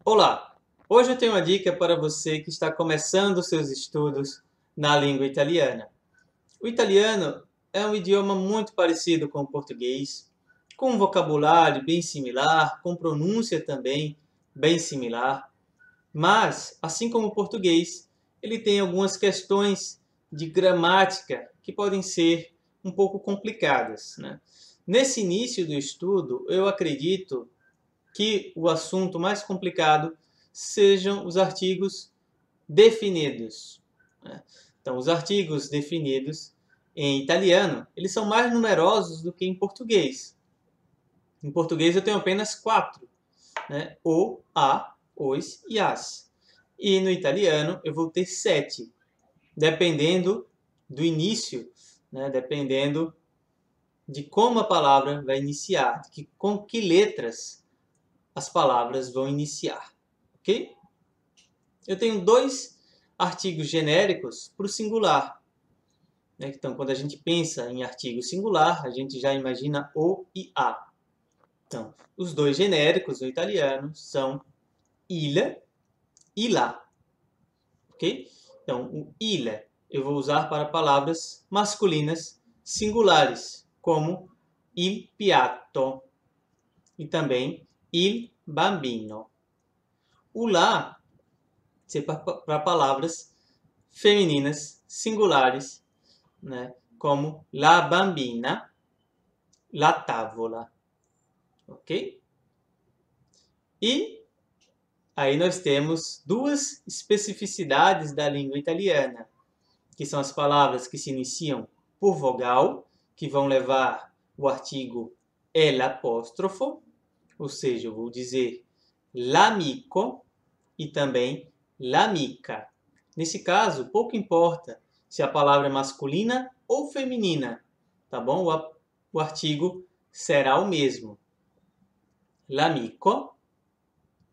Olá! Hoje eu tenho uma dica para você que está começando os seus estudos na língua italiana. O italiano é um idioma muito parecido com o português, com um vocabulário bem similar, com pronúncia também bem similar, mas, assim como o português, ele tem algumas questões de gramática que podem ser um pouco complicadas, né? Nesse início do estudo, eu acredito que o assunto mais complicado sejam os artigos definidos, né? Então, os artigos definidos em italiano, eles são mais numerosos do que em português. Em português eu tenho apenas 4, né? O, a, os e as. E no italiano eu vou ter 7, dependendo do início, né? Dependendo de como a palavra vai iniciar, com que letras as palavras vão iniciar, ok? Eu tenho 2 artigos genéricos para o singular, né? Então, quando a gente pensa em artigo singular, a gente já imagina o e a. Então, os 2 genéricos no italiano são il e la, ok? Então, o il eu vou usar para palavras masculinas singulares, como il piatto e também il bambino. O la ser para palavras femininas singulares, né? Como la bambina, la tavola, ok? E aí nós temos 2 especificidades da língua italiana, que são as palavras que se iniciam por vogal, que vão levar o artigo l'apóstrofo, ou seja, eu vou dizer l'amico e também l'amica. Nesse caso, pouco importa se a palavra é masculina ou feminina, tá bom? O artigo será o mesmo. L'amico,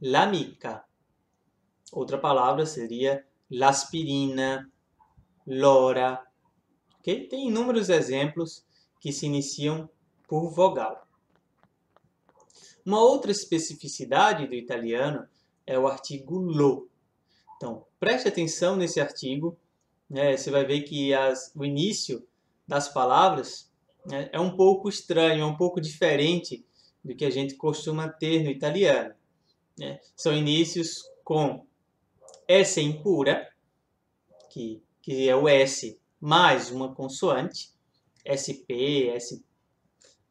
l'amica. Outra palavra seria l'aspirina, l'ora. Okay? Tem inúmeros exemplos que se iniciam por vogal. Uma outra especificidade do italiano é o artigo lo. Então, preste atenção nesse artigo, né? Você vai ver que o início das palavras, né, é um pouco estranho, é um pouco diferente do que a gente costuma ter no italiano, né? São inícios com S impura, que é o S mais uma consoante, SP,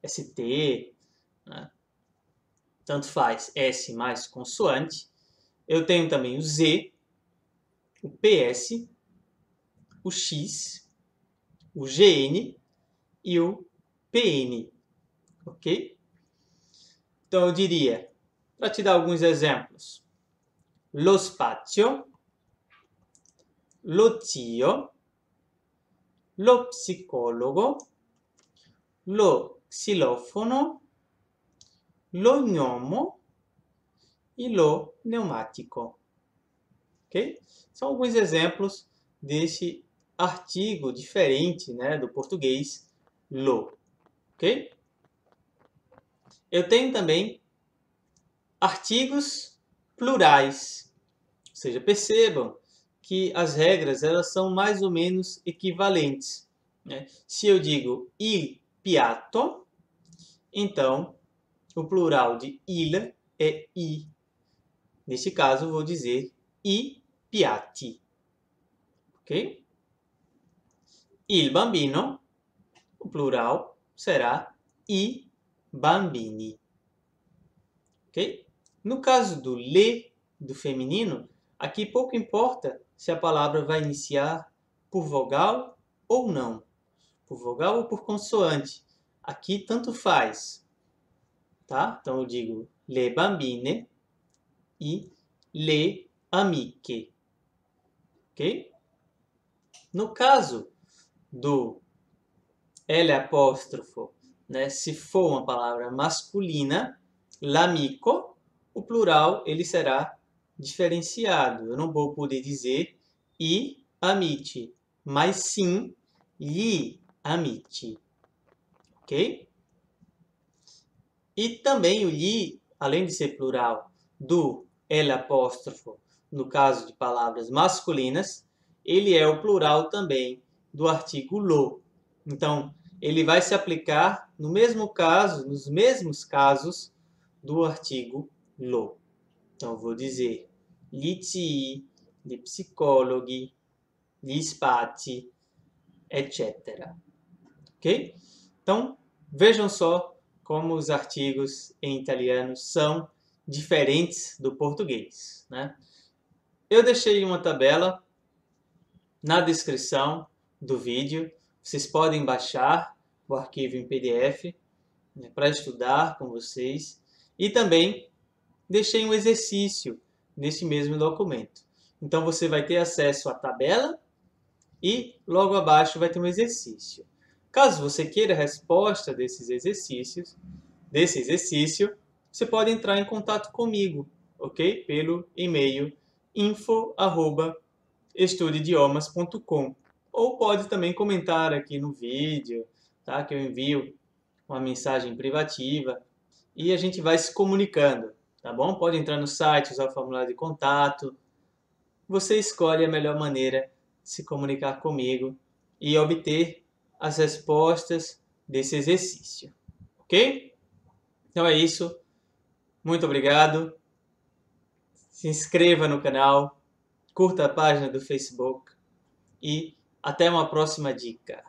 ST, né? Tanto faz, S mais consoante. Eu tenho também o Z, o PS, o X, o GN e o PN, ok? Então eu diria, para te dar alguns exemplos, lo spazio, lo zio, lo psicologo, lo xilofono, lo gnomo e lo pneumatico, ok? São alguns exemplos desse artigo diferente, né, do português, lo, ok? Eu tenho também artigos plurais, ou seja, percebam que as regras elas são mais ou menos equivalentes, né? Se eu digo il piatto, então o plural de il é i. Neste caso, vou dizer i piatti, ok? Il bambino, o plural será i bambini, ok? No caso do le, do feminino, aqui pouco importa se a palavra vai iniciar por vogal ou não, por vogal ou por consoante. Aqui tanto faz, tá? Então eu digo le bambine e le amiche, ok? No caso do L apóstrofo, né, se for uma palavra masculina, l'amico, o plural ele será diferenciado. Eu não vou poder dizer i amici, mas sim gli amici, ok? E também o gli, além de ser plural do el apóstrofo, no caso de palavras masculinas, ele é o plural também do artigo lo. Então, ele vai se aplicar no mesmo caso, nos mesmos casos do artigo lo. Então, eu vou dizer gli zii, gli psicologi, gli spazi, etc. Ok? Então, vejam só como os artigos em italiano são diferentes do português, né? Eu deixei uma tabela na descrição do vídeo. Vocês podem baixar o arquivo em PDF, né, para estudar com vocês. E também deixei um exercício nesse mesmo documento. Então, você vai ter acesso à tabela e logo abaixo vai ter um exercício. Caso você queira a resposta desse exercício, você pode entrar em contato comigo, ok? Pelo e-mail info@estudoidiomas.com, ou pode também comentar aqui no vídeo, tá? Que eu envio uma mensagem privativa e a gente vai se comunicando, tá bom? Pode entrar no site, usar o formulário de contato. Você escolhe a melhor maneira de se comunicar comigo e obter as respostas desse exercício, ok? Então é isso. Muito obrigado. Se inscreva no canal, curta a página do Facebook e até uma próxima dica.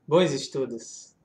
Bons estudos!